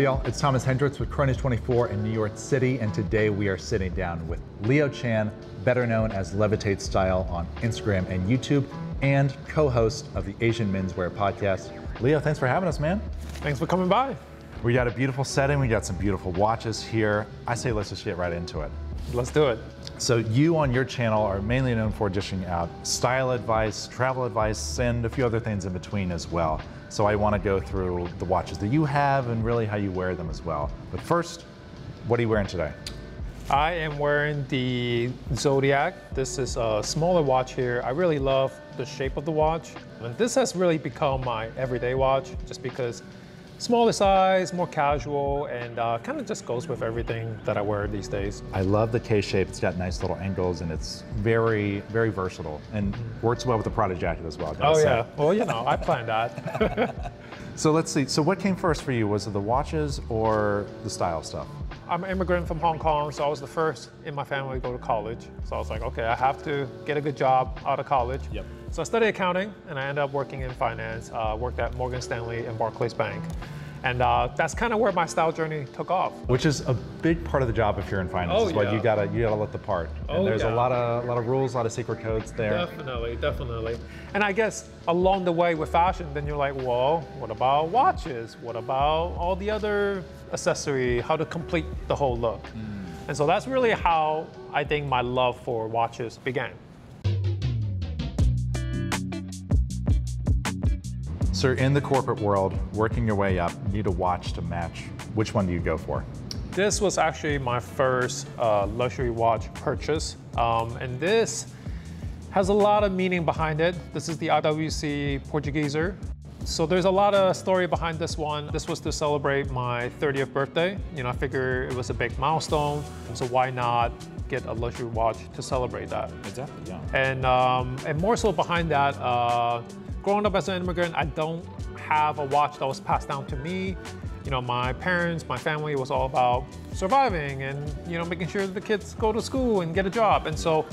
Hey y'all, it's Thomas Hendricks with Chronos24 in New York City, and today we are sitting down with Leo Chan, better known as Levitate Style on Instagram and YouTube, and co-host of the Asian Menswear podcast. Leo, thanks for having us, man. Thanks for coming by. We got a beautiful setting, we got some beautiful watches here. I say let's just get right into it. Let's do it. So you on your channel are mainly known for dishing out style advice, travel advice, and a few other things in between as well. So I want to go through the watches that you have and really how you wear them as well. But first, what are you wearing today? I am wearing the Zodiac. This is a smaller watch here. I really love the shape of the watch. And this has really become my everyday watch just because smaller size, more casual, and kind of just goes with everything that I wear these days. I love the K-shape. It's got nice little angles and it's very, very versatile and works well with the Prada jacket as well. Oh yeah, well you know, I planned that. So let's see, so what came first for you? Was it the watches or the style stuff? I'm an immigrant from Hong Kong, so I was the first in my family to go to college. So I was like, okay, I have to get a good job out of college. Yep. So I studied accounting and I ended up working in finance, worked at Morgan Stanley and Barclays Bank. And that's kind of where my style journey took off. Which is a big part of the job if you're in finance. Oh, is what yeah. you gotta look the part. And there's a lot of rules, a lot of secret codes there. Definitely, definitely. And I guess along the way with fashion, then you're like, well, what about watches? What about all the other accessory? How to complete the whole look? And so that's really how I think my love for watches began. So in the corporate world, working your way up, you need a watch to match. Which one do you go for? This was actually my first luxury watch purchase. And this has a lot of meaning behind it. This is the IWC Portugueser. So there's a lot of story behind this one. This was to celebrate my 30th birthday. You know, I figure it was a big milestone. So why not get a luxury watch to celebrate that? Exactly, yeah. And more so behind that, growing up as an immigrant, I don't have a watch that was passed down to me. You know, my parents, my family was all about surviving and, you know, making sure that the kids go to school and get a job. And so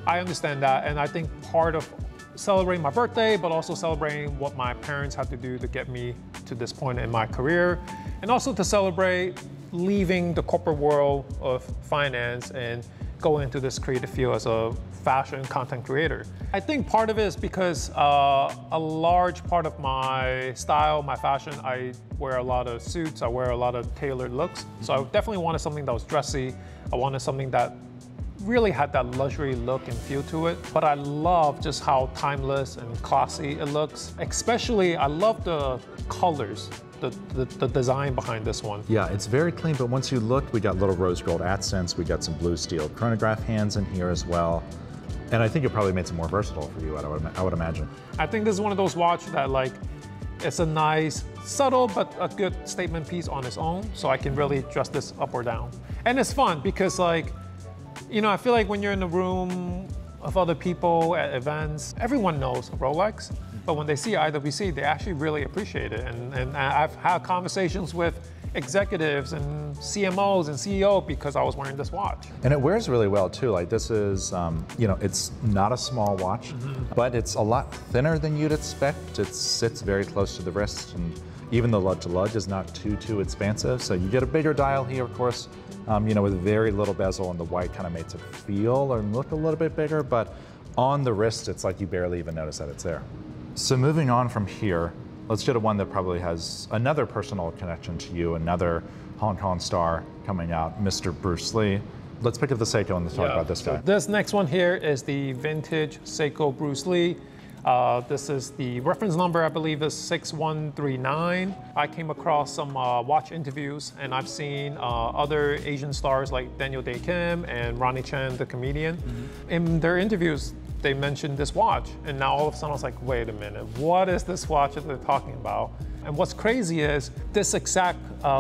I understand that. And I think part of celebrating my birthday, but also celebrating what my parents had to do to get me to this point in my career. And also to celebrate leaving the corporate world of finance and going into this creative field as a fashion content creator. I think part of it is because a large part of my style, my fashion, I wear a lot of suits, I wear a lot of tailored looks. So I definitely wanted something that was dressy. I wanted something that really had that luxury look and feel to it. But I love just how timeless and classy it looks. Especially, I love the colors. The design behind this one. Yeah, it's very clean, but once you look, we got little rose gold accents, we got some blue steel chronograph hands in here as well. And I think it probably makes it more versatile for you, I would imagine. I think this is one of those watches that like, it's a nice, subtle, but a good statement piece on its own, so I can really dress this up or down. And it's fun because like, you know, I feel like when you're in a room of other people at events, everyone knows Rolex. But when they see IWC, they actually really appreciate it. And I've had conversations with executives and CMOs and CEO because I was wearing this watch. And it wears really well too. Like this is, you know, it's not a small watch, but it's a lot thinner than you'd expect. It sits very close to the wrist, and even the lug is not too expansive. So you get a bigger dial here, of course, you know, with very little bezel, and the white kind of makes it feel or look a little bit bigger, but on the wrist, it's like you barely even notice that it's there. So moving on from here, let's get to one that probably has another personal connection to you, another Hong Kong star coming out, Mr. Bruce Lee. Let's pick up the Seiko and let's talk about this guy. This next one here is the vintage Seiko Bruce Lee. This is the reference number, I believe, is 6139. I came across some watch interviews, and I've seen other Asian stars like Daniel Dae Kim and Ronnie Chan, the comedian. In their interviews, they mentioned this watch, and now all of a sudden I was like, wait a minute, what is this watch that they're talking about? And what's crazy is this exact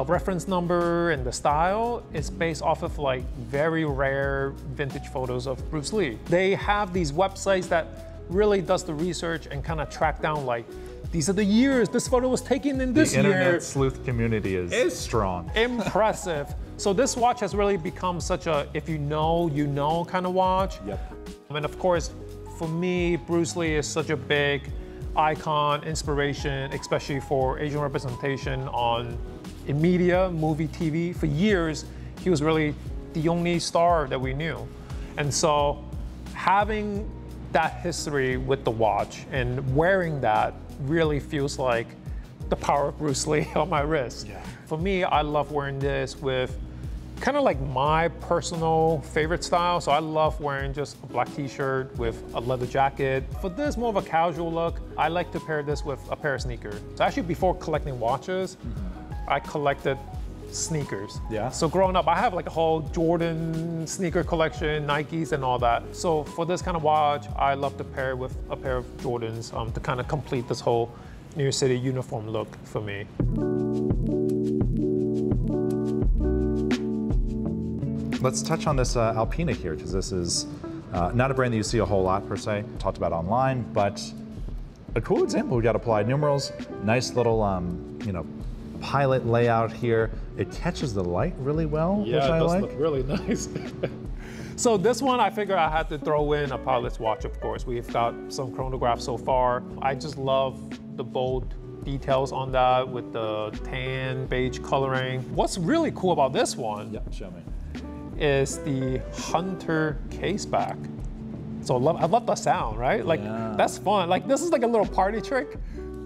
reference number and the style is based off of like very rare vintage photos of Bruce Lee. They have these websites that really does the research and kind of track down like, these are the years this photo was taken in this year. The internet sleuth community is strong. Impressive. So this watch has really become such a, if you know kind of watch. Yep. And of course, for me, Bruce Lee is such a big icon, inspiration, especially for Asian representation on in media, movie, TV. For years, he was really the only star that we knew. And so having that history with the watch and wearing that really feels like the power of Bruce Lee on my wrist. Yeah. For me, I love wearing this with kind of like my personal favorite style. So I love wearing just a black t-shirt with a leather jacket. For this more of a casual look, I like to pair this with a pair of sneakers. So actually before collecting watches, I collected sneakers. Yeah. So growing up, I have like a whole Jordan sneaker collection, Nikes and all that. So for this kind of watch, I love to pair it with a pair of Jordans to kind of complete this whole New York City uniform look for me. Let's touch on this Alpina here, because this is not a brand that you see a whole lot per se, talked about online, but a cool example. We got applied numerals, nice little, you know, pilot layout here. It catches the light really well, which I like. Look really nice. So this one, I figure I had to throw in a pilot's watch, of course. We've got some chronographs so far. I just love the bold details on that with the tan, beige coloring. What's really cool about this one Show me. is the Hunter case back. So I love the sound, right? Like, that's fun. Like, this is like a little party trick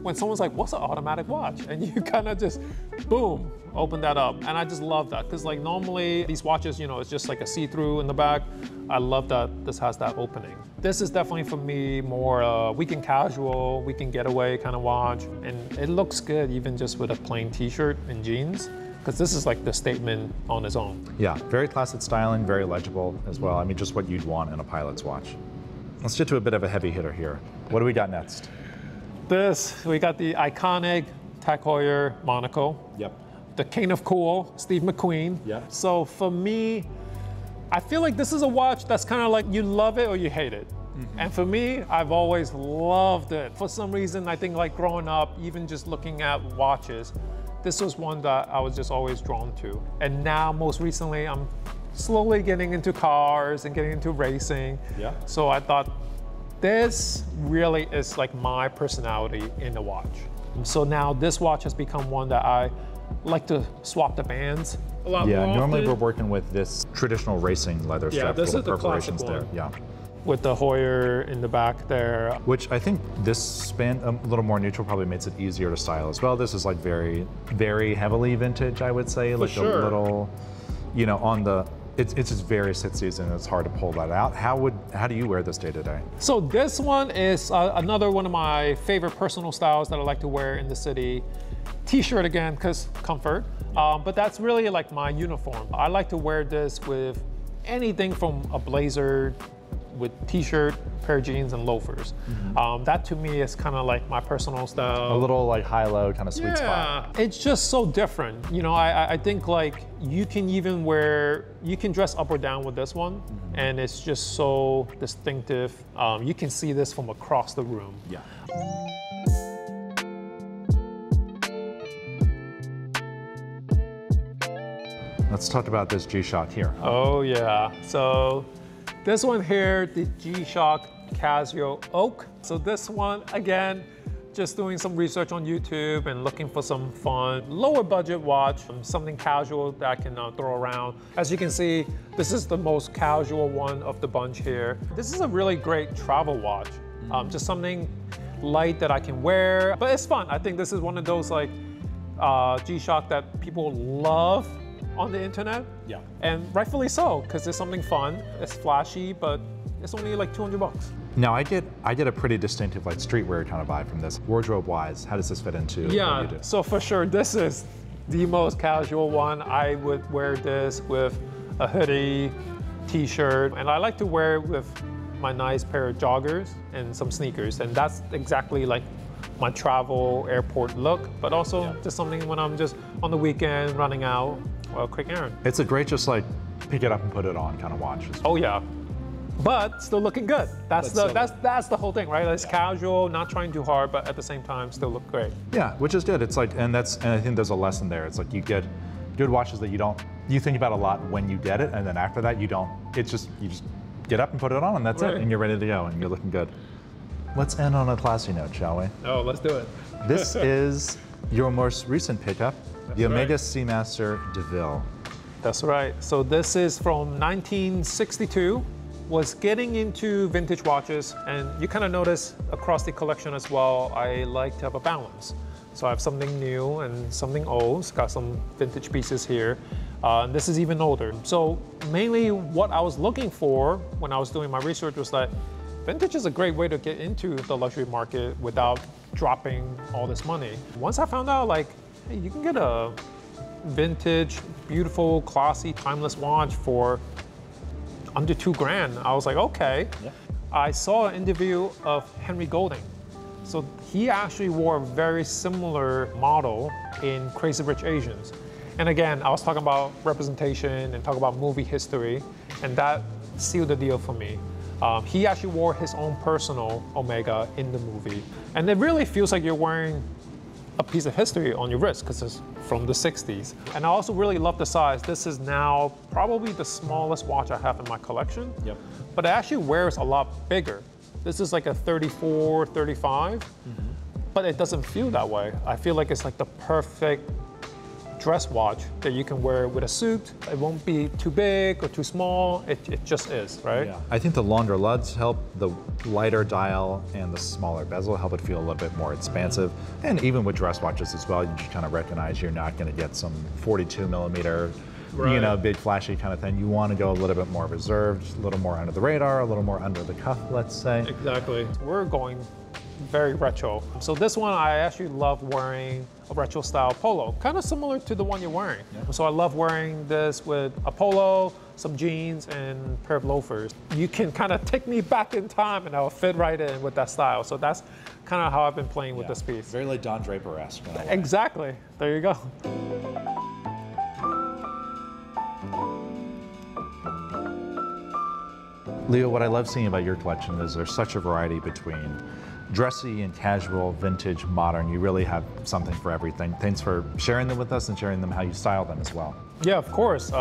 when someone's like, what's an automatic watch? And you kind of just, boom, open that up. And I just love that, because like normally these watches, you know, it's just like a see-through in the back. I love that this has that opening. This is definitely for me more weekend casual, weekend getaway kind of watch. And it looks good even just with a plain t-shirt and jeans, because this is like the statement on its own. Yeah, very classic styling, very legible as well. I mean, just what you'd want in a pilot's watch. Let's get to a bit of a heavy hitter here. What do we got next? We got the iconic Tag Heuer Monaco. Yep. The King of Cool, Steve McQueen. Yeah. So for me, I feel like this is a watch that's kind of like you love it or you hate it. And for me, I've always loved it. For some reason, I think like growing up, even just looking at watches, this was one that I was just always drawn to. And now, most recently, I'm slowly getting into cars and getting into racing. Yeah. So I thought, this really is like my personality in the watch. So now this watch has become one that I like to swap the bands a lot more often. Normally we're working with this traditional racing leather strap, this little is the classic perforations there. one. Yeah. With the Heuer in the back there. Which I think this span, a little more neutral, probably makes it easier to style as well. This is like very, very heavily vintage, I would say. Like sure. a little, you know, on the, it's just very 60s and it's hard to pull that out. How do you wear this day to day? So this one is another one of my favorite personal styles that I like to wear in the city. T-shirt again, because comfort. But that's really like my uniform. I like to wear this with anything from a blazer with t-shirt, pair of jeans, and loafers. That to me is kind of like my personal style. A little like high-low kind of sweet spot. It's just so different. You know, I think like you can dress up or down with this one, and it's just so distinctive. You can see this from across the room. Yeah. Let's talk about this G-Shock here. Oh yeah, so this one here, the G-Shock Casio Oak. So this one, again, just doing some research on YouTube and looking for some fun, lower budget watch, something casual that I can throw around. As you can see, this is the most casual one of the bunch here. This is a really great travel watch. Just something light that I can wear, but it's fun. I think this is one of those like G-Shock that people love on the internet. Yeah. And rightfully so, because it's something fun, it's flashy, but it's only like 200 bucks. Now I get a pretty distinctive like streetwear kind of vibe from this. Wardrobe-wise, how does this fit into what you do? So for sure, this is the most casual one. I would wear this with a hoodie, t-shirt, and I like to wear it with my nice pair of joggers and some sneakers, and that's exactly like my travel airport look, but also just something when I'm just on the weekend running out or a quick errand. It's a great just like pick it up and put it on kind of watch. Oh yeah, but still looking good. That's the whole thing, right? It's casual, not trying too hard, but at the same time still look great. Yeah, which is good. It's like, and I think there's a lesson there. It's like you get good watches that you think about a lot when you get it, and then after that you don't. It's just you just get up and put it on, and that's it, and you're ready to go, and you're looking good. Let's end on a classy note, shall we? Oh, let's do it. This is your most recent pickup, The Omega Seamaster DeVille. That's right. So this is from 1962. Was getting into vintage watches, and you kind of notice across the collection as well, I like to have a balance. So I have something new and something old. It's got some vintage pieces here. And this is even older. So mainly what I was looking for when I was doing my research was that vintage is a great way to get into the luxury market without dropping all this money. Once I found out, like, hey, you can get a vintage, beautiful, classy, timeless watch for under $2,000. I was like, okay. Yeah. I saw an interview of Henry Golding. So he actually wore a very similar model in Crazy Rich Asians. And again, I was talking about representation and talking about movie history, and that sealed the deal for me. He actually wore his own personal Omega in the movie. And it really feels like you're wearing a piece of history on your wrist because it's from the 60s. And I also really love the size. This is now probably the smallest watch I have in my collection. Yep. But it actually wears a lot bigger. This is like a 34, 35, but it doesn't feel that way. I feel like it's like the perfect dress watch that you can wear with a suit. It won't be too big or too small. It just is, right? Yeah. I think the longer lugs help. The lighter dial and the smaller bezel help it feel a little bit more expansive. And even with dress watches as well, you just kind of recognize you're not going to get some 42 millimeter, you know, big flashy kind of thing. You want to go a little bit more reserved, a little more under the radar, a little more under the cuff, let's say. Exactly. We're going very retro. So this one, I actually love wearing a retro style polo, kind of similar to the one you're wearing. Yeah. So I love wearing this with a polo, some jeans, and a pair of loafers. You can kind of take me back in time and I'll fit right in with that style. So that's kind of how I've been playing with this piece. Very like Don Draper-esque. Exactly, there you go. Leo, what I love seeing about your collection is there's such a variety between dressy and casual, vintage, modern. You really have something for everything. Thanks for sharing them with us and sharing them how you style them as well. Yeah, of course.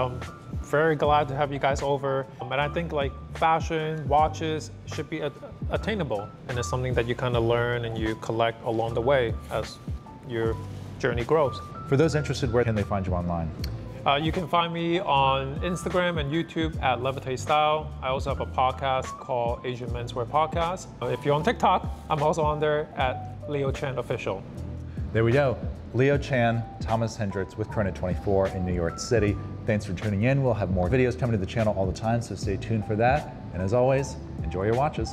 Very glad to have you guys over. And I think like fashion, watches should be attainable. And it's something that you kind of learn and you collect along the way as your journey grows. For those interested, where can they find you online? You can find me on Instagram and YouTube at Levitate Style. I also have a podcast called Asian Menswear Podcast. If you're on TikTok, I'm also on there at Leo Chan Official. There we go. Leo Chan, Thomas Hendricks with Chrono 24 in New York City. Thanks for tuning in. We'll have more videos coming to the channel all the time, so stay tuned for that. And as always, enjoy your watches.